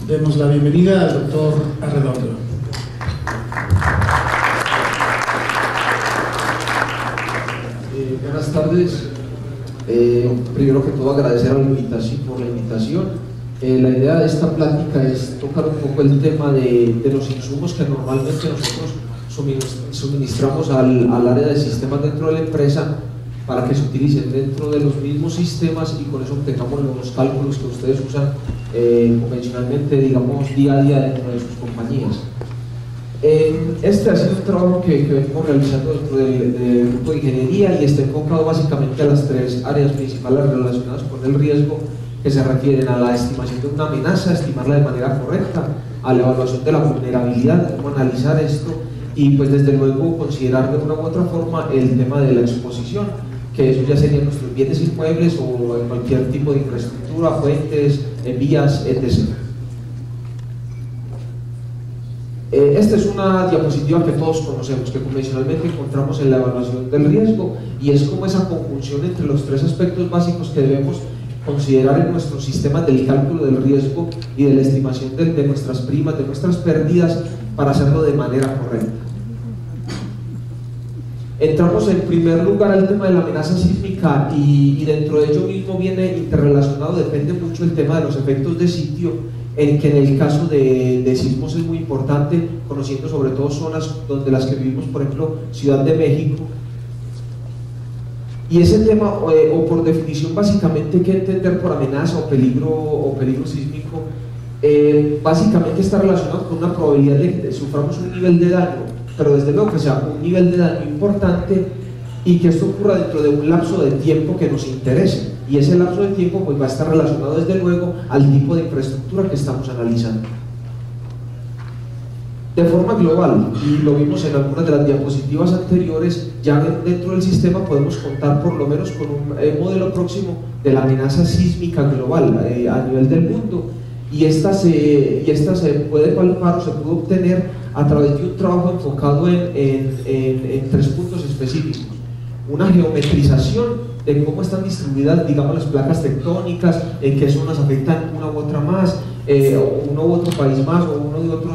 Demos la bienvenida al doctor Arredondo. Buenas tardes. Primero que todo agradecer por la invitación. La idea de esta plática es tocar un poco el tema de los insumos que normalmente nosotros suministramos al área de sistemas dentro de la empresa para que se utilicen dentro de los mismos sistemas y con eso obtengamos los cálculos que ustedes usan convencionalmente, digamos, día a día dentro de sus compañías. Este ha sido un trabajo que venimos realizando dentro del grupo de ingeniería y está enfocado básicamente a las tres áreas principales relacionadas con el riesgo, que se refieren a la estimación de una amenaza, estimarla de manera correcta, a la evaluación de la vulnerabilidad, cómo analizar esto y pues desde luego considerar de una u otra forma el tema de la exposición, que eso ya serían nuestros bienes inmuebles o cualquier tipo de infraestructura, fuentes, vías, etc. Esta es una diapositiva que todos conocemos, que convencionalmente encontramos en la evaluación del riesgo, y es como esa conjunción entre los tres aspectos básicos que debemos considerar en nuestros sistemas del cálculo del riesgo y de la estimación de nuestras primas, de nuestras pérdidas, para hacerlo de manera correcta. Entramos en primer lugar al tema de la amenaza sísmica y dentro de ello mismo viene interrelacionado, depende mucho el tema de los efectos de sitio, que en el caso de sismos es muy importante, conociendo sobre todo zonas donde las que vivimos, por ejemplo, Ciudad de México. Y ese tema, o por definición básicamente, ¿qué entender por amenaza o peligro sísmico? Básicamente está relacionado con una probabilidad de que suframos un nivel de daño, pero desde luego que sea un nivel de daño importante y que esto ocurra dentro de un lapso de tiempo que nos interese, y ese lapso de tiempo pues va a estar relacionado desde luego al tipo de infraestructura que estamos analizando. De forma global, y lo vimos en algunas de las diapositivas anteriores, ya dentro del sistema podemos contar por lo menos con un modelo próximo de la amenaza sísmica global a nivel del mundo, y esta se puede palpar o se puede obtener a través de un trabajo enfocado en tres puntos específicos: una geometrización de cómo están distribuidas, digamos, las placas tectónicas, en qué zonas afectan una u otra más, uno u otro país más o uno de otro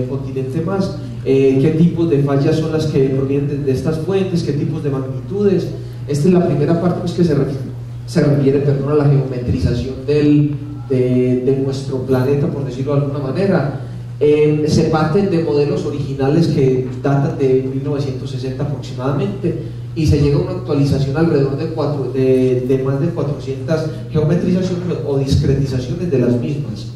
continente más, qué tipos de fallas son las que provienen de estas fuentes, qué tipos de magnitudes. Esta es la primera parte pues, que se refiere a la geometrización de nuestro planeta, por decirlo de alguna manera. Se parten de modelos originales que datan de 1960 aproximadamente, y se llega a una actualización alrededor de más de 400 geometrizaciones o discretizaciones de las mismas.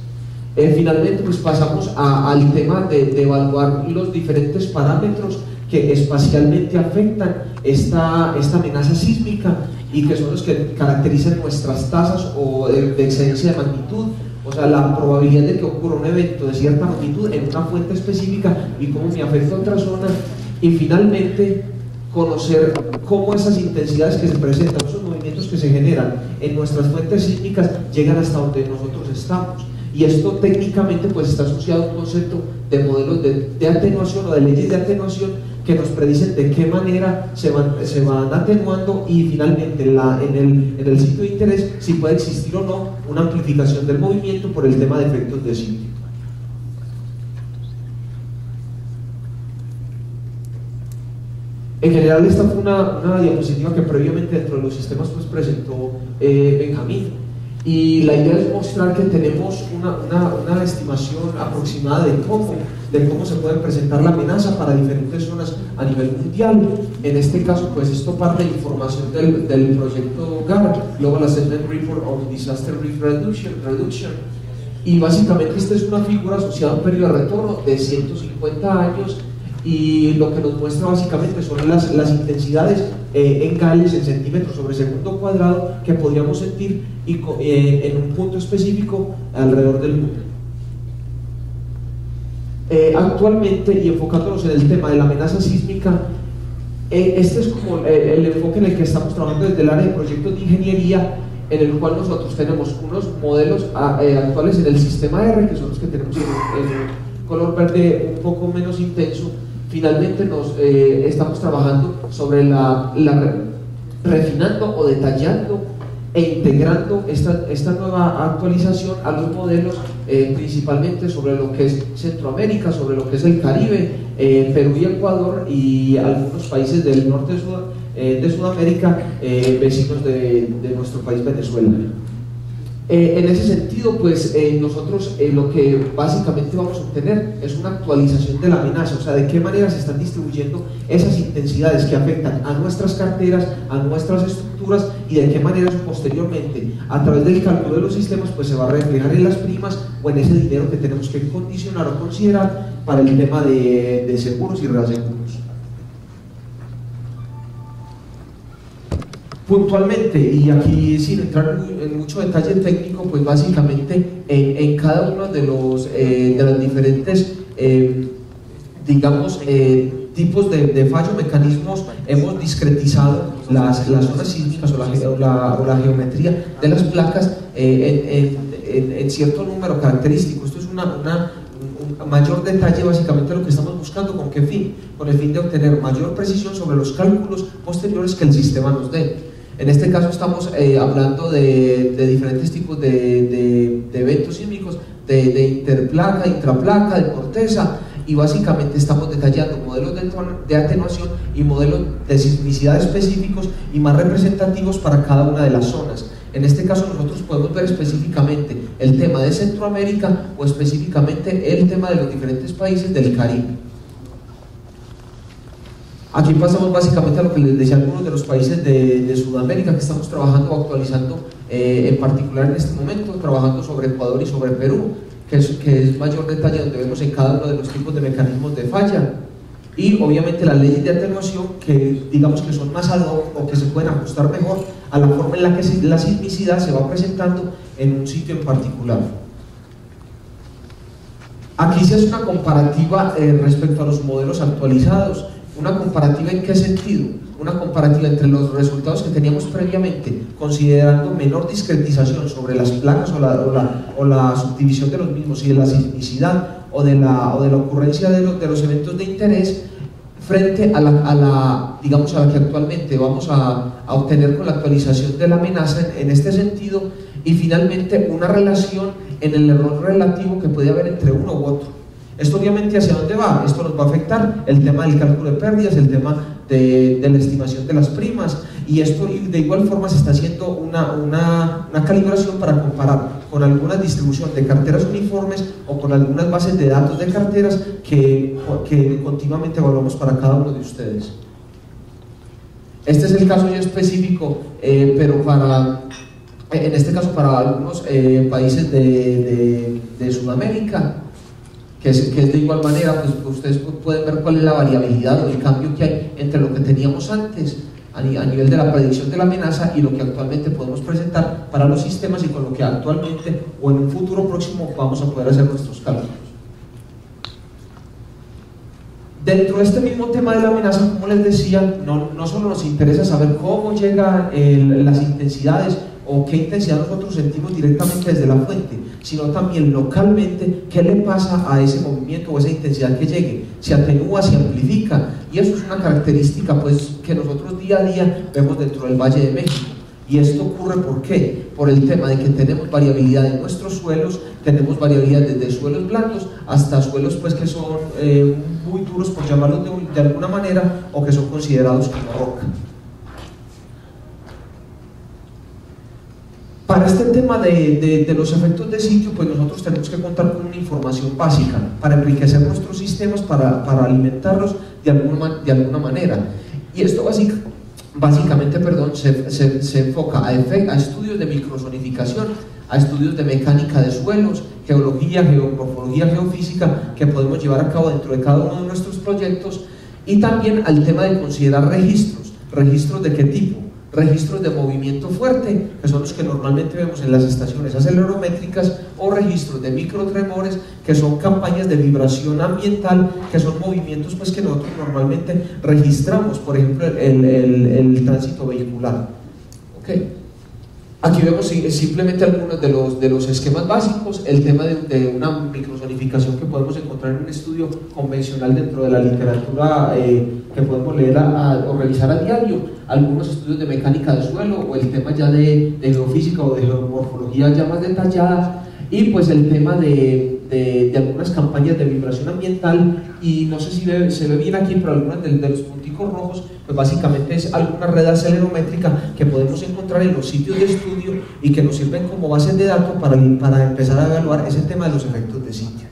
Finalmente pues pasamos al tema de evaluar los diferentes parámetros que espacialmente afectan esta amenaza sísmica y que son los que caracterizan nuestras tasas o de excedencia de magnitud, o sea, la probabilidad de que ocurra un evento de cierta magnitud en una fuente específica y cómo me afecta a otra zona. Y finalmente conocer cómo esas intensidades que se presentan, esos movimientos que se generan en nuestras fuentes sísmicas llegan hasta donde nosotros estamos. Y esto técnicamente pues está asociado a un concepto de modelos de atenuación o de leyes de atenuación que nos predicen de qué manera se van atenuando, y finalmente en el sitio de interés si puede existir o no una amplificación del movimiento por el tema de efectos de sitio. En general esta fue una diapositiva que previamente dentro de los sistemas pues presentó Benjamín, y la idea es mostrar que tenemos una estimación aproximada de cómo se puede presentar la amenaza para diferentes zonas a nivel mundial. En este caso pues esto parte de información del proyecto GAR, Global Assessment Report on Disaster Risk Reduction, y básicamente esta es una figura asociada a un periodo de retorno de 150 años, y lo que nos muestra básicamente son las intensidades en Gales, en centímetros sobre segundo cuadrado, que podríamos sentir en un punto específico alrededor del mundo. Actualmente, y enfocándonos en el tema de la amenaza sísmica, este es como el enfoque en el que estamos trabajando desde el área de proyectos de ingeniería, en el cual nosotros tenemos unos modelos actuales en el sistema R, que son los que tenemos en color verde un poco menos intenso. Finalmente estamos trabajando sobre refinando o detallando e integrando esta nueva actualización a los modelos principalmente sobre lo que es Centroamérica, sobre lo que es el Caribe, Perú y Ecuador y algunos países del norte de Sudamérica, vecinos de nuestro país Venezuela. En ese sentido, pues nosotros lo que básicamente vamos a obtener es una actualización de la amenaza, o sea, de qué manera se están distribuyendo esas intensidades que afectan a nuestras carteras, a nuestras estructuras, y de qué manera posteriormente, a través del cálculo de los sistemas, pues se va a reflejar en las primas o en ese dinero que tenemos que condicionar o considerar para el tema de seguros y reaseguros. Puntualmente, y aquí sin entrar en mucho detalle técnico, pues básicamente en cada uno de los diferentes digamos tipos de fallo, mecanismos, hemos discretizado las zonas sísmicas o la geometría de las placas en cierto número característico. Esto es un mayor detalle, básicamente lo que estamos buscando. ¿Con qué fin? Con el fin de obtener mayor precisión sobre los cálculos posteriores que el sistema nos dé. En este caso estamos hablando de diferentes tipos de eventos sísmicos, de interplaca, intraplaca, de corteza, y básicamente estamos detallando modelos de atenuación y modelos de sismicidad específicos y más representativos para cada una de las zonas. En este caso nosotros podemos ver específicamente el tema de Centroamérica o específicamente el tema de los diferentes países del Caribe. Aquí pasamos básicamente a lo que les decía, algunos de los países de Sudamérica que estamos trabajando o actualizando, en particular en este momento, trabajando sobre Ecuador y sobre Perú, que es mayor detalle donde vemos en cada uno de los tipos de mecanismos de falla, y obviamente las leyes de atenuación que digamos que son más ad hoc o que se pueden ajustar mejor a la forma en la que la sismicidad se va presentando en un sitio en particular. Aquí se hace una comparativa respecto a los modelos actualizados. ¿Una comparativa en qué sentido? Una comparativa entre los resultados que teníamos previamente, considerando menor discretización sobre las placas o la subdivisión de los mismos y de la sismicidad o de la ocurrencia de los eventos de interés, frente a la que actualmente vamos a obtener con la actualización de la amenaza en este sentido, y finalmente una relación en el error relativo que puede haber entre uno u otro. Esto obviamente ¿hacia dónde va? Esto nos va a afectar el tema del cálculo de pérdidas, el tema de la estimación de las primas, y esto de igual forma se está haciendo una calibración para comparar con alguna distribución de carteras uniformes o con algunas bases de datos de carteras que continuamente evaluamos para cada uno de ustedes. Este es el caso ya específico, pero en este caso para algunos países de Sudamérica, que es de igual manera, pues ustedes pueden ver cuál es la variabilidad o el cambio que hay entre lo que teníamos antes a nivel de la predicción de la amenaza y lo que actualmente podemos presentar para los sistemas, y con lo que actualmente o en un futuro próximo vamos a poder hacer nuestros cálculos. Dentro de este mismo tema de la amenaza, como les decía, no solo nos interesa saber cómo llegan las intensidades o qué intensidad nosotros sentimos directamente desde la fuente, sino también localmente qué le pasa a ese movimiento o esa intensidad que llegue, se atenúa, se amplifica, y eso es una característica pues que nosotros día a día vemos dentro del Valle de México. Y esto ocurre ¿por qué? Por el tema de que tenemos variabilidad en nuestros suelos, tenemos variabilidad desde suelos blandos hasta suelos pues que son muy duros, por llamarlos de alguna manera, o que son considerados como roca. Para este tema de los efectos de sitio, pues nosotros tenemos que contar con una información básica para enriquecer nuestros sistemas, para alimentarlos de alguna manera. Y esto básicamente se enfoca a estudios de microzonificación, a estudios de mecánica de suelos, geología, geomorfología, geofísica, que podemos llevar a cabo dentro de cada uno de nuestros proyectos, y también al tema de considerar registros. ¿Registros de qué tipo? Registros de movimiento fuerte, que son los que normalmente vemos en las estaciones acelerométricas, o registros de microtremores, que son campañas de vibración ambiental, que son movimientos pues que nosotros normalmente registramos, por ejemplo el tránsito vehicular. ¿Okay? Aquí vemos simplemente algunos de los esquemas básicos, el tema de una microzonificación que podemos encontrar en un estudio convencional dentro de la literatura que podemos leer o revisar a diario, algunos estudios de mecánica del suelo o el tema ya de geofísica o de geomorfología ya más detallada, y pues el tema de algunas campañas de vibración ambiental, y no sé si se ve bien aquí, pero algunas de los punticos rojos pues básicamente es alguna red acelerométrica que podemos encontrar en los sitios de estudio y que nos sirven como bases de datos para empezar a evaluar ese tema de los efectos de sitio.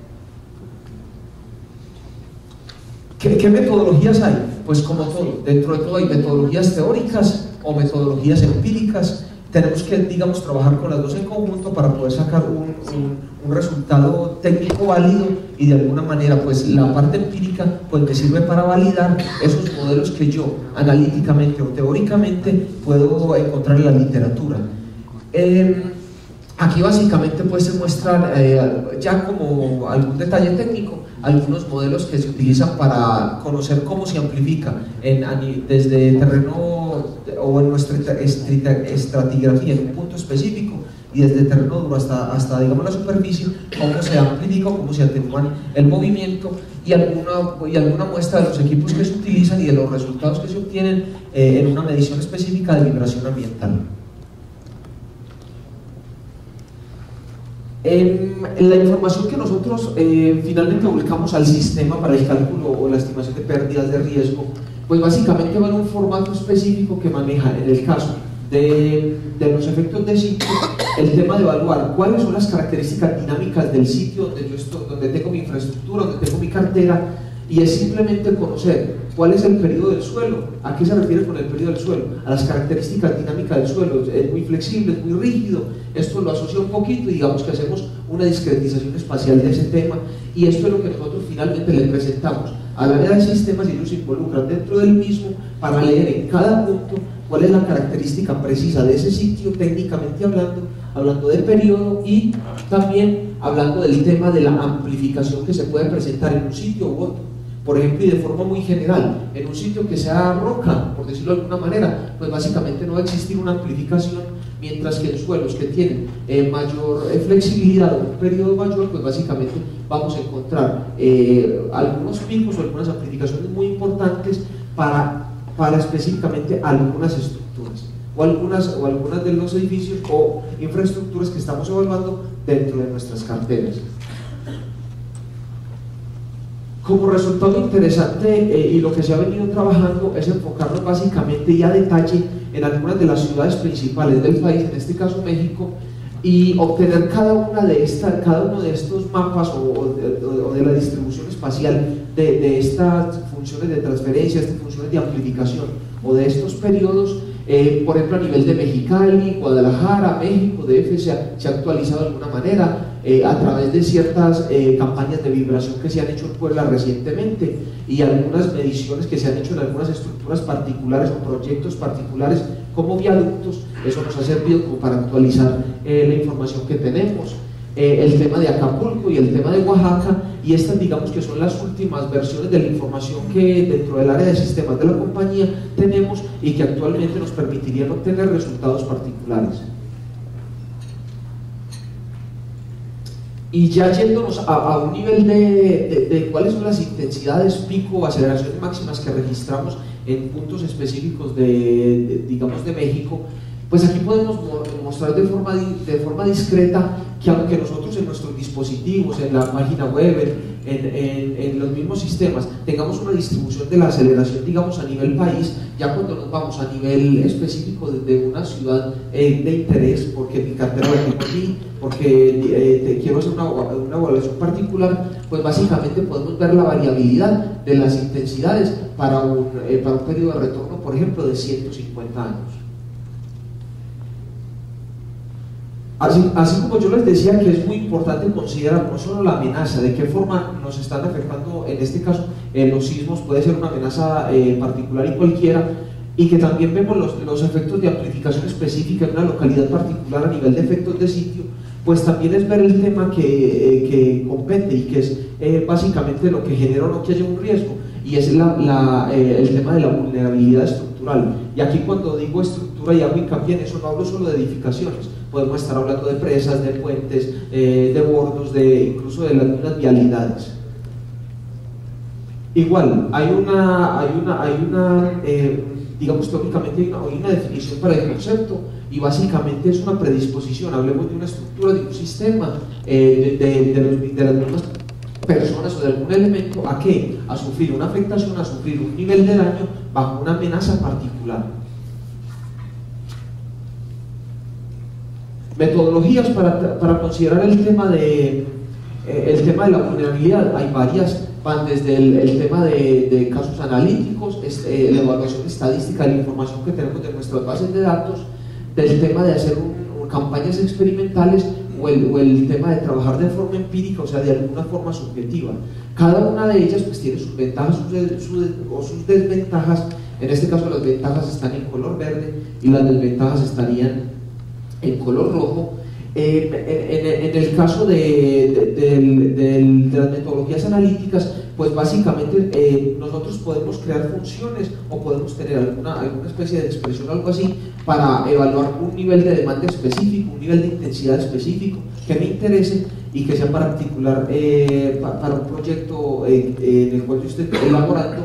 ¿Qué metodologías hay? Pues como todo, dentro de todo hay metodologías teóricas o metodologías empíricas. Tenemos que, digamos, trabajar con las dos en conjunto para poder sacar un resultado técnico válido, y de alguna manera pues la parte empírica pues me sirve para validar esos modelos que yo analíticamente o teóricamente puedo encontrar en la literatura. Aquí básicamente pues se muestran ya como algún detalle técnico algunos modelos que se utilizan para conocer cómo se amplifica desde terreno o en nuestra estratigrafía en un punto específico, y desde terreno duro hasta digamos la superficie, cómo se amplifica, cómo se atenúa el movimiento, y alguna muestra de los equipos que se utilizan y de los resultados que se obtienen en una medición específica de vibración ambiental. La información que nosotros finalmente volcamos al sistema para el cálculo o la estimación de pérdidas de riesgo, pues básicamente va en un formato específico que maneja, en el caso de los efectos de sitio, el tema de evaluar cuáles son las características dinámicas del sitio donde tengo mi infraestructura, donde tengo mi cartera, y es simplemente conocer cuál es el periodo del suelo. ¿A qué se refiere con el periodo del suelo? A las características dinámicas del suelo. Es muy flexible, es muy rígido. Esto lo asocia un poquito y digamos que hacemos una discretización espacial de ese tema, y esto es lo que nosotros finalmente le presentamos al área de sistemas, y ellos se involucran dentro del mismo para leer en cada punto cuál es la característica precisa de ese sitio, técnicamente hablando de periodo, y también hablando del tema de la amplificación que se puede presentar en un sitio u otro. Por ejemplo, y de forma muy general, en un sitio que sea roca, por decirlo de alguna manera, pues básicamente no va a existir una amplificación, mientras que en suelos que tienen mayor flexibilidad o un periodo mayor, pues básicamente vamos a encontrar algunos picos o algunas amplificaciones muy importantes para específicamente algunas estructuras o algunas de los edificios o infraestructuras que estamos evaluando dentro de nuestras carteras. Como resultado interesante, y lo que se ha venido trabajando, es enfocarnos básicamente y a detalle en algunas de las ciudades principales del país, en este caso México, y obtener cada uno de estos mapas o de la distribución espacial de estas funciones de transferencia, estas funciones de amplificación o de estos periodos. Por ejemplo, a nivel de Mexicali, Guadalajara, México, DF se ha actualizado de alguna manera a través de ciertas campañas de vibración que se han hecho en Puebla recientemente, y algunas mediciones que se han hecho en algunas estructuras particulares o proyectos particulares como viaductos. Eso nos ha servido como para actualizar la información que tenemos. El tema de Acapulco y el tema de Oaxaca, y estas digamos que son las últimas versiones de la información que dentro del área de sistemas de la compañía tenemos y que actualmente nos permitirían obtener resultados particulares. Y ya yéndonos a un nivel de cuáles son las intensidades pico o aceleraciones máximas que registramos en puntos específicos digamos de México, pues aquí podemos mostrar de forma discreta que aunque nosotros en nuestros dispositivos, en la página web, en los mismos sistemas, tengamos una distribución de la aceleración, digamos, a nivel país, ya cuando nos vamos a nivel específico de una ciudad de interés, porque mi cartera la tengo aquí, porque quiero hacer una evaluación particular, pues básicamente podemos ver la variabilidad de las intensidades para un periodo de retorno, por ejemplo, de 150 años. Así como yo les decía que es muy importante considerar no solo la amenaza, de qué forma nos están afectando, en este caso los sismos, puede ser una amenaza particular y cualquiera, y que también vemos los efectos de amplificación específica en una localidad particular a nivel de efectos de sitio, pues también es ver el tema que compete y que es básicamente lo que genera o no que haya un riesgo, y es el tema de la vulnerabilidad estructural estructural. Y aquí cuando digo estructura y hago hincapié en eso, no hablo solo de edificaciones, podemos estar hablando de presas, de puentes, de bordos, incluso de las mismas vialidades. Igual, digamos, teóricamente hay una definición para el concepto, y básicamente es una predisposición. Hablemos de una estructura, de un sistema, de las mismas personas o de algún elemento, ¿a qué? A sufrir una afectación, a sufrir un nivel de daño bajo una amenaza particular. Metodologías para considerar el tema de la vulnerabilidad. Hay varias, van desde el tema de casos analíticos, la evaluación estadística de la información que tenemos de nuestras bases de datos, del tema de hacer campañas experimentales, o el tema de trabajar de forma empírica, o sea, de alguna forma subjetiva. Cada una de ellas pues tiene sus ventajas o sus desventajas. En este caso las ventajas están en color verde y las desventajas estarían en color rojo. En el caso de las metodologías analíticas, pues básicamente nosotros podemos crear funciones o podemos tener alguna especie de expresión, algo así, para evaluar un nivel de demanda específico, un nivel de intensidad específico que me interese y que sea particular para un proyecto en el cual yo esté elaborando.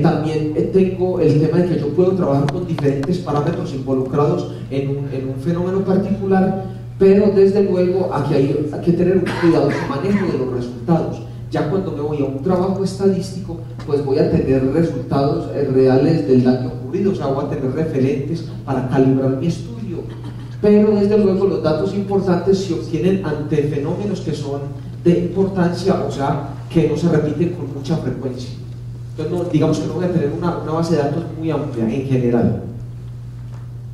También tengo el tema de que yo puedo trabajar con diferentes parámetros involucrados en un fenómeno particular, pero desde luego aquí hay que tener un cuidadoso manejo de los resultados. Ya cuando me voy a un trabajo estadístico, pues voy a tener resultados reales del daño ocurrido, o sea, voy a tener referentes para calibrar mi estudio, pero desde luego los datos importantes se obtienen ante fenómenos que son de importancia, o sea, que no se repiten con mucha frecuencia. Entonces, digamos que no voy a tener una base de datos muy amplia en general.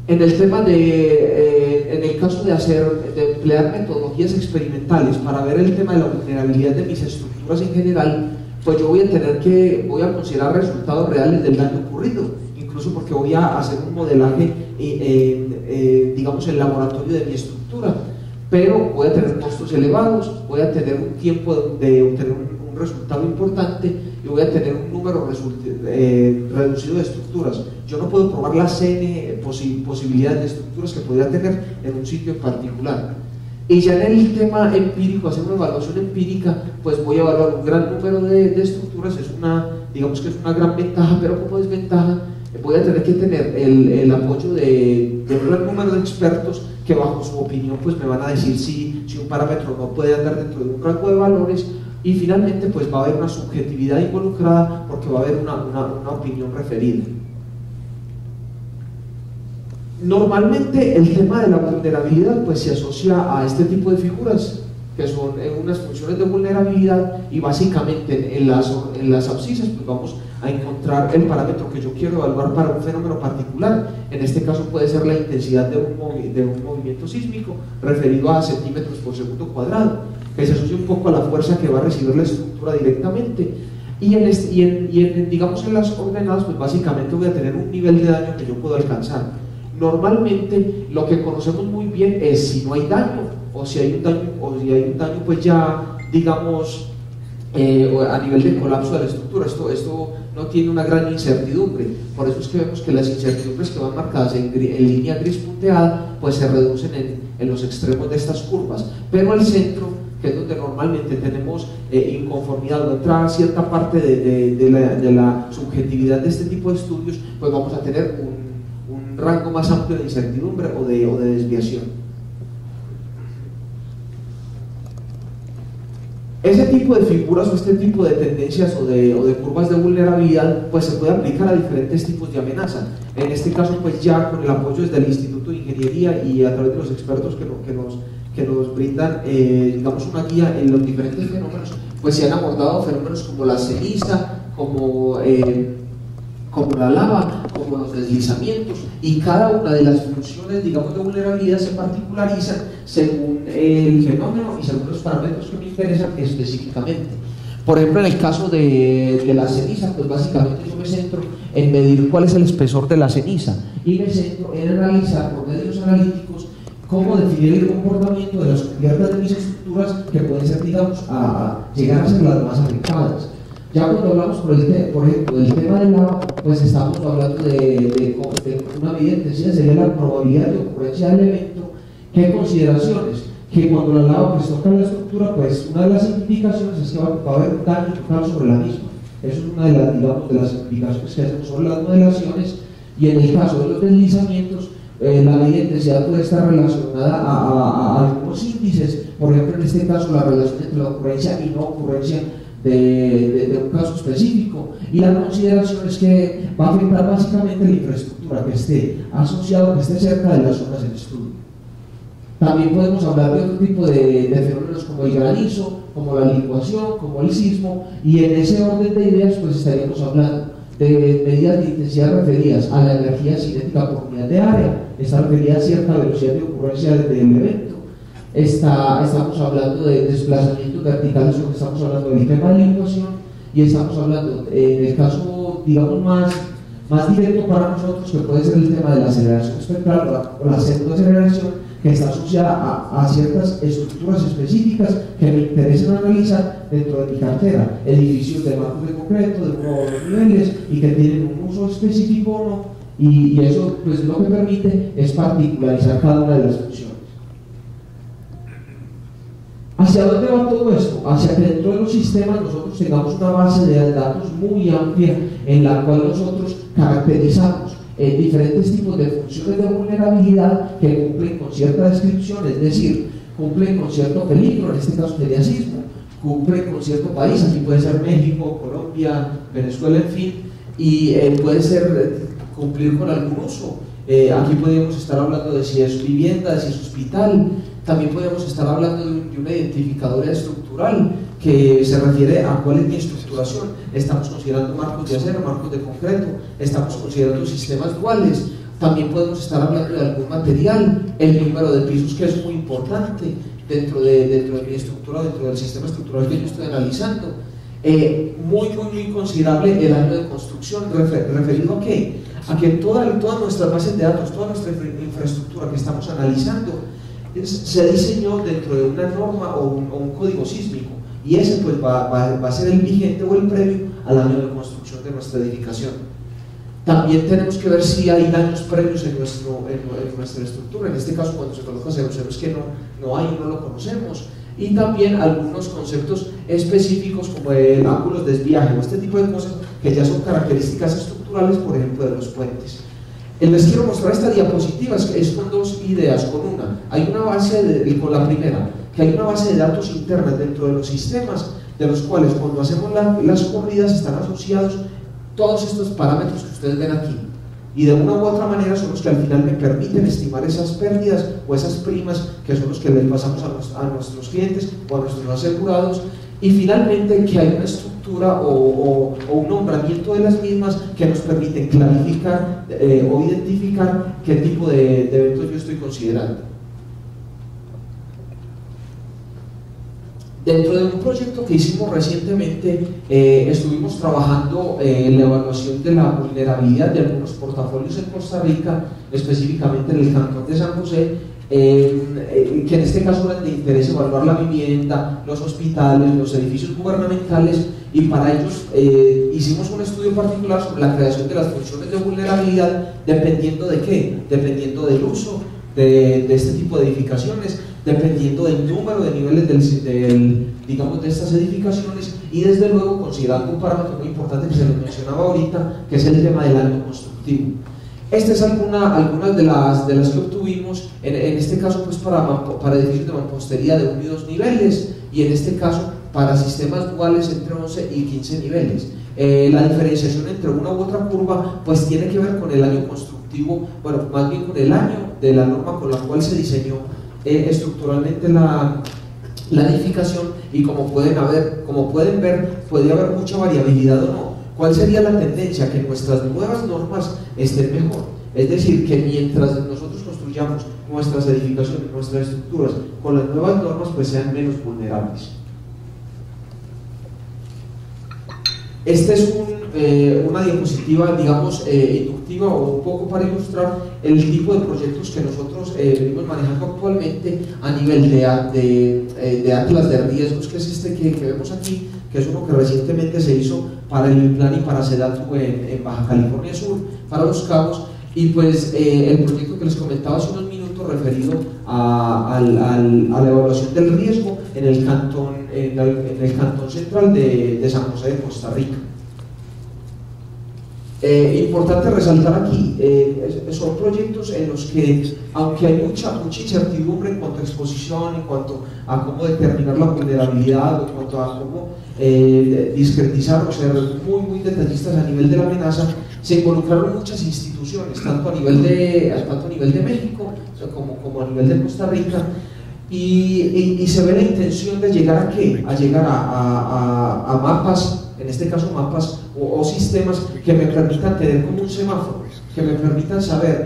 En el tema en el caso de emplear metodologías experimentales para ver el tema de la vulnerabilidad de mis estructuras en general, pues yo voy a considerar resultados reales del daño ocurrido, incluso porque voy a hacer un modelaje, digamos, en laboratorio de mi estructura, pero voy a tener costos elevados, voy a tener un tiempo de obtener un resultado importante y voy a tener un número reducido de estructuras. Yo no puedo probar las posibilidades de estructuras que podría tener en un sitio en particular. Y ya en el tema empírico, hacer una evaluación empírica, pues voy a evaluar un gran número de estructuras. Digamos que es una gran ventaja, pero como desventaja voy a tener que tener el apoyo de un gran número de expertos que bajo su opinión pues me van a decir si un parámetro no puede andar dentro de un rango de valores. Y finalmente pues va a haber una subjetividad involucrada porque va a haber una opinión referida. Normalmente el tema de la vulnerabilidad pues se asocia a este tipo de figuras que son unas funciones de vulnerabilidad, y básicamente en las abscisas pues vamos a encontrar el parámetro que yo quiero evaluar para un fenómeno particular. En este caso puede ser la intensidad de un movimiento sísmico referido a centímetros por segundo cuadrado, que se asocia un poco a la fuerza que va a recibir la estructura directamente. Digamos en las ordenadas pues básicamente voy a tener un nivel de daño que yo puedo alcanzar. Normalmente lo que conocemos muy bien es si no hay daño, o si hay un daño pues ya digamos a nivel de colapso de la estructura. Esto no tiene una gran incertidumbre, por eso es que vemos que las incertidumbres que van marcadas en línea gris punteada pues se reducen en los extremos de estas curvas, pero al centro, que es donde normalmente tenemos inconformidad o entra cierta parte de la subjetividad de este tipo de estudios, pues vamos a tener un rango más amplio de incertidumbre o de desviación. Ese tipo de figuras o este tipo de tendencias o de curvas de vulnerabilidad pues se puede aplicar a diferentes tipos de amenaza. En este caso pues ya con el apoyo desde el Instituto de Ingeniería y a través de los expertos que nos brindan digamos una guía en los diferentes fenómenos, pues se han abordado fenómenos como la ceniza, como la lava, como los deslizamientos, y cada una de las funciones, digamos, de vulnerabilidad se particularizan según el fenómeno y según los parámetros que me interesan específicamente. Por ejemplo, en el caso de la ceniza, pues básicamente yo me centro en medir cuál es el espesor de la ceniza y me centro en analizar por medios analíticos cómo definir el comportamiento de las cubiertas de mis estructuras que pueden ser, digamos, llegar a ser las más afectadas. Ya cuando hablamos, por ejemplo, del tema del lava, pues estamos hablando de una medida de intensidad, sería la probabilidad de ocurrencia del evento. ¿Qué consideraciones? Que cuando la lava pues toca la estructura, pues una de las implicaciones es que va a haber un daño total sobre la misma. Eso es una de las, digamos, de las implicaciones que hacemos sobre las modelaciones. Y en el caso de los deslizamientos, la medida de intensidad puede estar relacionada a algunos índices, por ejemplo en este caso la relación entre la ocurrencia y no ocurrencia de un caso específico, y la consideración es que va a afectar básicamente la infraestructura que esté asociada, que esté cerca de las zonas en estudio. También podemos hablar de otro tipo de fenómenos como el granizo, como la licuación, como el sismo, y en ese orden de ideas pues estaríamos hablando de medidas de intensidad referidas a la energía cinética por unidad de área, está referida a cierta velocidad de ocurrencia del evento. Estamos hablando de desplazamientos verticales, o estamos hablando del tema de licuación, y estamos hablando, en el caso, digamos, más directo para nosotros, que puede ser el tema de la aceleración espectral o la pseudoaceleración, que está asociada a ciertas estructuras específicas que me interesan analizar dentro de mi cartera, edificios de marcos de concreto, de 1 o 2 niveles, y que tienen un uso específico o no, y eso pues lo que permite es particularizar cada una de las funciones. ¿Hacia dónde va todo esto? Hacia que dentro de los sistemas nosotros tengamos una base de datos muy amplia en la cual nosotros caracterizamos diferentes tipos de funciones de vulnerabilidad que cumplen con cierta descripción, es decir, cumplen con cierto peligro, en este caso sería sismo, cumplen con cierto país, aquí puede ser México, Colombia, Venezuela, en fin, y puede ser cumplir con algún uso. Aquí podríamos estar hablando de si es vivienda, de si es hospital. También podemos estar hablando de una identificadora estructural que se refiere a cuál es mi estructuración. Estamos considerando marcos de acero, marcos de concreto, estamos considerando sistemas duales. También podemos estar hablando de algún material, el número de pisos, que es muy importante dentro de mi estructura, dentro del sistema estructural que yo estoy analizando. Muy considerable el año de construcción, referido a qué? A que todas nuestras bases de datos, toda nuestra infraestructura que estamos analizando se diseñó dentro de una norma o un código sísmico, y ese pues va a ser el vigente o el previo al año de construcción de nuestra edificación. También tenemos que ver si hay daños previos en nuestra estructura, en este caso cuando se coloca 00 es que no hay, no lo conocemos, y también algunos conceptos específicos como el ángulos de desviaje o este tipo de cosas que ya son características estructurales, por ejemplo de los puentes. Les quiero mostrar esta diapositiva, es con dos ideas, con una, hay una base, con la primera, que hay una base de datos interna dentro de los sistemas, de los cuales cuando hacemos las corridas están asociados todos estos parámetros que ustedes ven aquí, y de una u otra manera son los que al final me permiten estimar esas pérdidas o esas primas que son los que les pasamos a nuestros clientes o a nuestros asegurados, y finalmente que hay una estructura o un nombramiento de las mismas que nos permiten clarificar o identificar qué tipo de eventos yo estoy considerando. Dentro de un proyecto que hicimos recientemente, estuvimos trabajando en la evaluación de la vulnerabilidad de algunos portafolios en Costa Rica, específicamente en el cantón de San José, que en este caso eran de interés evaluar la vivienda, los hospitales, los edificios gubernamentales, y para ellos hicimos un estudio particular sobre la creación de las funciones de vulnerabilidad, dependiendo de qué, dependiendo del uso de este tipo de edificaciones, dependiendo del número de niveles digamos, de estas edificaciones, y desde luego considerando un parámetro muy importante que se les mencionaba ahorita, que es el tema del año constructivo. Esta es algunas de las que obtuvimos, en este caso pues para edificios de mampostería de 1 y 2 niveles, y en este caso para sistemas duales entre 11 y 15 niveles. La diferenciación entre una u otra curva pues tiene que ver con el año constructivo, bueno, más bien con el año de la norma con la cual se diseñó estructuralmente la edificación, y como pueden ver, puede haber mucha variabilidad o no. ¿Cuál sería la tendencia? Que nuestras nuevas normas estén mejor, es decir, que mientras nosotros construyamos nuestras edificaciones, nuestras estructuras con las nuevas normas, pues sean menos vulnerables. Esta es una diapositiva, digamos, inductiva o un poco para ilustrar el tipo de proyectos que nosotros venimos manejando actualmente a nivel de atlas de riesgos, que es este que vemos aquí, que es uno que recientemente se hizo para el plan y para SEDATU en Baja California Sur, para Los Cabos, y pues el proyecto que les comentaba hace unos minutos referido a la evaluación del riesgo en el cantón central de San José de Costa Rica. Importante resaltar aquí, son proyectos en los que, aunque hay mucha incertidumbre en cuanto a exposición, en cuanto a cómo determinar la vulnerabilidad, o en cuanto a cómo discretizar o ser muy detallistas a nivel de la amenaza, se involucraron muchas instituciones, tanto a nivel de México como a nivel de Costa Rica, y se ve la intención de llegar ¿a qué? A llegar a mapas, en este caso mapas o sistemas que me permitan tener como un semáforo, que me permitan saber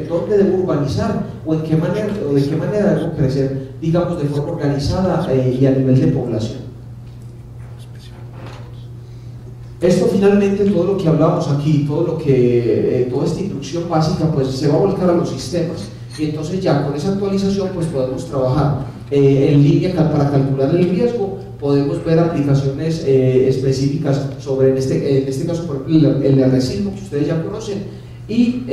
dónde debo urbanizar o de qué manera debo crecer, digamos, de forma organizada y a nivel de población. Esto finalmente, todo lo que hablamos aquí, toda esta instrucción básica, pues se va a volcar a los sistemas, y entonces ya con esa actualización pues podemos trabajar en línea para calcular el riesgo. Podemos ver aplicaciones específicas sobre, en este caso, por ejemplo, el R5, que ustedes ya conocen, y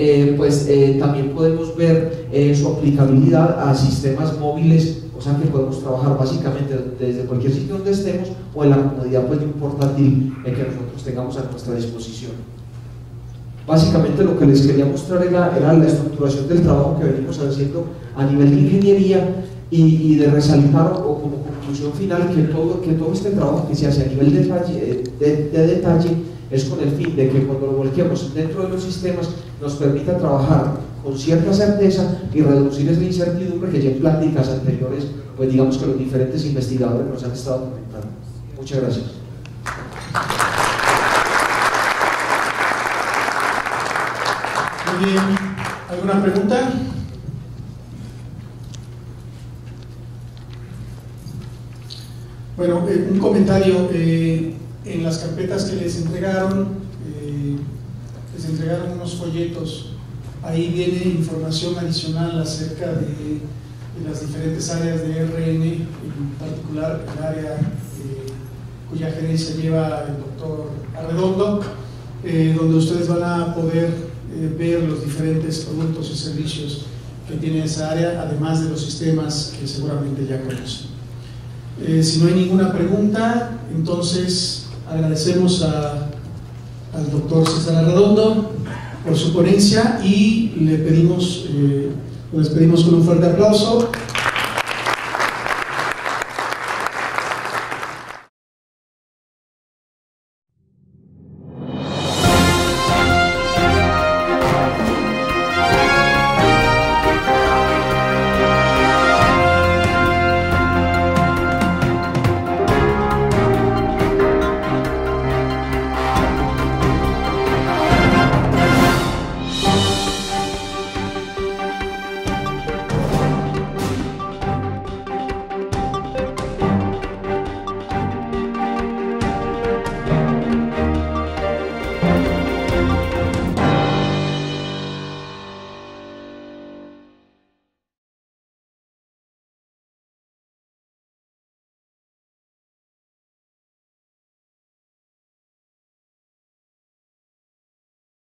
también podemos ver su aplicabilidad a sistemas móviles, o sea que podemos trabajar básicamente desde cualquier sitio donde estemos o en la comodidad pues, de un portátil que nosotros tengamos a nuestra disposición. Básicamente lo que les quería mostrar era la estructuración del trabajo que venimos haciendo a nivel de ingeniería y de resaltar o como conclusión final que todo este trabajo que se hace a nivel de detalle es con el fin de que cuando lo volquemos dentro de los sistemas nos permita trabajar con cierta certeza y reducir esa incertidumbre que ya en pláticas anteriores pues digamos que los diferentes investigadores nos han estado comentando. Muchas gracias. Muy bien, ¿alguna pregunta? Bueno, un comentario. En las carpetas que les entregaron unos folletos. Ahí viene información adicional acerca de las diferentes áreas de RN, en particular el área cuya gerencia lleva el doctor Arredondo, donde ustedes van a poder ver los diferentes productos y servicios que tiene esa área, además de los sistemas que seguramente ya conocen. Si no hay ninguna pregunta, entonces agradecemos al doctor César Arredondo por su ponencia y les pedimos con un fuerte aplauso.